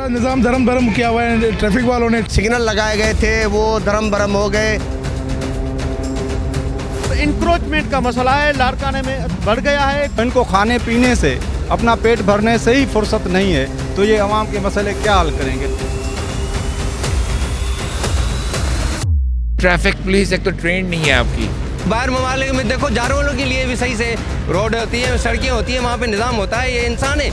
सारा निज़ाम धर्म भरम किया हुआ है ट्रैफिक वालों ने। सिग्नल लगाए गए थे वो धर्म भरम हो गए। इंक्रोचमेंट का मसला है, लाड़काने में बढ़ गया है। इनको खाने पीने से, अपना पेट भरने से ही फुर्सत नहीं है, तो ये अवाम के मसले क्या हल करेंगे? ट्रैफिक पुलिस एक तो ट्रेंड नहीं है आपकी। बाहर ममालिक में देखो, जानवरों के लिए भी सही से रोड होती है, सड़कें होती है, वहाँ पे निज़ाम होता है। ये इंसान है।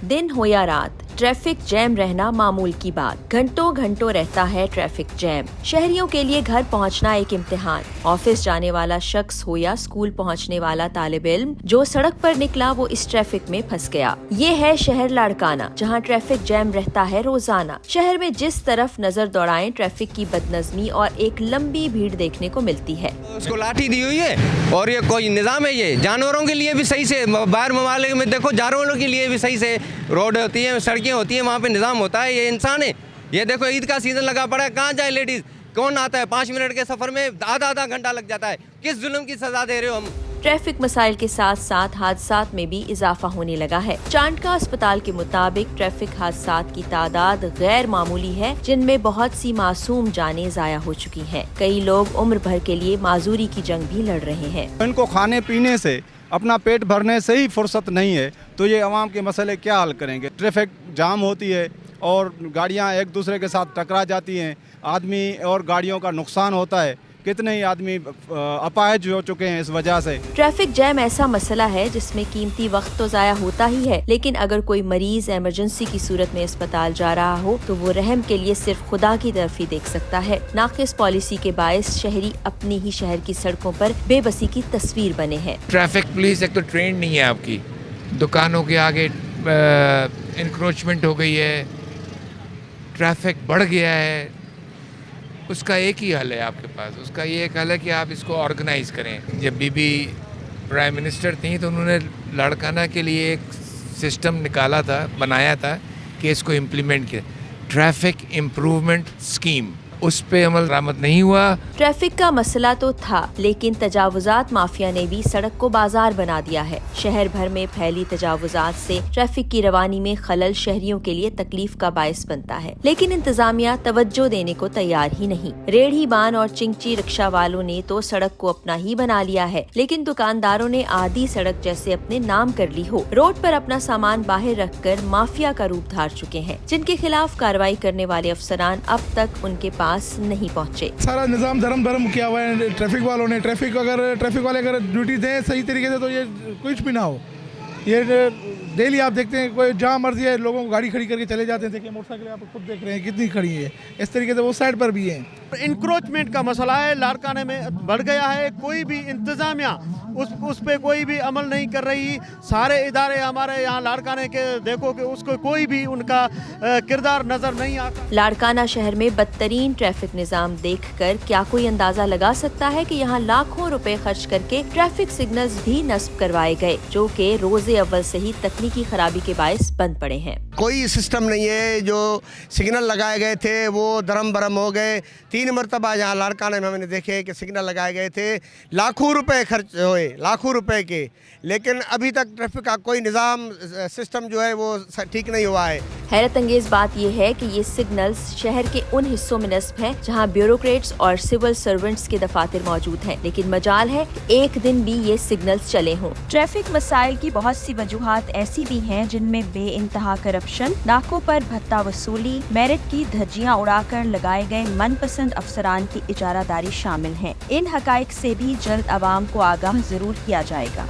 दिन हो या रात, ट्रैफिक जैम रहना मामूल की बात। घंटों घंटों रहता है ट्रैफिक जैम। शहरियों के लिए घर पहुंचना एक इम्तिहान। ऑफिस जाने वाला शख्स हो या स्कूल पहुंचने वाला तालिब इल्म, जो सड़क पर निकला वो इस ट्रैफिक में फंस गया। ये है शहर लाड़काना, जहां ट्रैफिक जैम रहता है रोजाना। शहर में जिस तरफ नजर दौड़ाएं, ट्रैफिक की बदनज़मी और एक लंबी भीड़ देखने को मिलती है। उसको लाठी दी हुई है और ये कोई निज़ाम है। ये जानवरों के लिए भी सही से, बाहर ममालिक में देखो, जानवरों के लिए भी सही से रोड होती है, सड़कें होती है, वहाँ पे निज़ाम होता है। ये इंसान है। ये देखो, ईद का सीजन लगा पड़ा है, कहाँ जाए लेडीज? कौन आता है? 5 मिनट के सफर में आधा घंटा लग जाता है। किस जुल्म की सजा दे रहे हो हम? ट्रैफिक मसाइल के साथ साथ हादसात में भी इजाफा होने लगा है। चांडका अस्पताल के मुताबिक ट्रैफिक हादसात की तादाद गैर मामूली है, जिनमें बहुत सी मासूम जानें जाया हो चुकी हैं। कई लोग उम्र भर के लिए माजूरी की जंग भी लड़ रहे हैं। इनको खाने पीने से, अपना पेट भरने से ही फुर्सत नहीं है, तो ये अवाम के मसले क्या हल करेंगे? ट्रैफिक जाम होती है और गाड़ियाँ एक दूसरे के साथ टकरा जाती हैं, आदमी और गाड़ियों का नुकसान होता है। कितने ही आदमी अपाहिज हो चुके हैं इस वजह से। ट्रैफिक जैम ऐसा मसला है जिसमें कीमती वक्त तो जाया होता ही है, लेकिन अगर कोई मरीज इमरजेंसी की सूरत में अस्पताल जा रहा हो तो वो रहम के लिए सिर्फ खुदा की तरफ ही देख सकता है। नाकिस पॉलिसी के बायस शहरी अपनी ही शहर की सड़कों पर बेबसी की तस्वीर बने हैं। ट्रैफिक पुलिस एक तो ट्रेंड नहीं है आपकी। दुकानों के आगे इंक्रोचमेंट हो गई है, ट्रैफिक बढ़ गया है। उसका एक ही हल है आपके पास, उसका ये एक हल है कि आप इसको ऑर्गेनाइज करें। जब बीबी प्राइम मिनिस्टर थी तो उन्होंने लाड़काना के लिए एक सिस्टम निकाला था, बनाया था कि इसको इम्प्लीमेंट किया, ट्रैफिक इम्प्रूवमेंट स्कीम। उस पे अमल दरामद नहीं हुआ। ट्रैफिक का मसला तो था, लेकिन तजावुजात माफिया ने भी सड़क को बाजार बना दिया है। शहर भर में फैली तजावुजात से ट्रैफिक की रवानी में खलल शहरियों के लिए तकलीफ का बायस बनता है, लेकिन इंतजामिया तवज्जो देने को तैयार ही नहीं। रेढ़ी बान और चिंची रिक्शा वालों ने तो सड़क को अपना ही बना लिया है, लेकिन दुकानदारों ने आधी सड़क जैसे अपने नाम कर ली हो। रोड पर अपना सामान बाहर रखकर माफिया का रूप धार चुके हैं, जिनके खिलाफ कार्रवाई करने वाले अफसरान अब तक उनके पास नहीं पहुँचे। सारा निज़ाम धर्म भरम किया हुआ है ट्रैफिक वालों ने। ट्रैफिक वाले अगर ड्यूटी दें सही तरीके से तो ये कुछ भी ना हो। ये डेली आप देखते हैं, कोई जहाँ मर्जी है लोगों को गाड़ी खड़ी करके चले जाते हैं। देखिए मोटरसाइकिल आप खुद देख रहे हैं कितनी खड़ी है, इस तरीके से वो साइड पर भी है। इंक्रोचमेंट का मसला है, लाड़काने में बढ़ गया है। कोई भी इंतजामिया उस पे कोई भी अमल नहीं कर रही। सारे इदारे हमारे यहाँ लाड़काने के देखो कि उसको कोई भी उनका किरदार नजर नहीं आता। लाड़काना शहर में बदतरीन ट्रैफिक निजाम देखकर क्या कोई अंदाजा लगा सकता है कि यहाँ लाखों रुपए खर्च करके ट्रैफिक सिग्नल्स भी नस्ब करवाए गए, जो कि रोजे अव्वल से ही तकनीकी खराबी के बायस बंद पड़े हैं। कोई सिस्टम नहीं है। जो सिग्नल लगाए गए थे वो धर्म भरम हो गए। 3 मरतबा यहाँ लाड़काने में मैंने देखे कि सिग्नल लगाए गए थे, लाखों रुपए खर्च हुए, लाखों रुपए के, लेकिन अभी तक ट्रैफिक का कोई निज़ाम सिस्टम जो है वो ठीक नहीं हुआ है। हैरत अंगेज बात यह है कि ये सिग्नल्स शहर के उन हिस्सों में नस्ब हैं जहां ब्यूरोक्रेट्स और सिविल सर्वेंट्स के दफातर मौजूद हैं, लेकिन मजाल है कि एक दिन भी ये सिग्नल्स चले हों। ट्रैफिक मसाइल की बहुत सी वजूहात ऐसी भी हैं जिनमें बेइंतहा करप्शन, नाकों पर भत्ता वसूली, मेरिट की धज्जियां उड़ाकर लगाए गए मनपसंद अफसरान की इजारादारी शामिल हैं। इन हकाइक से भी जल्द आवाम को आगाह जरूर किया जाएगा।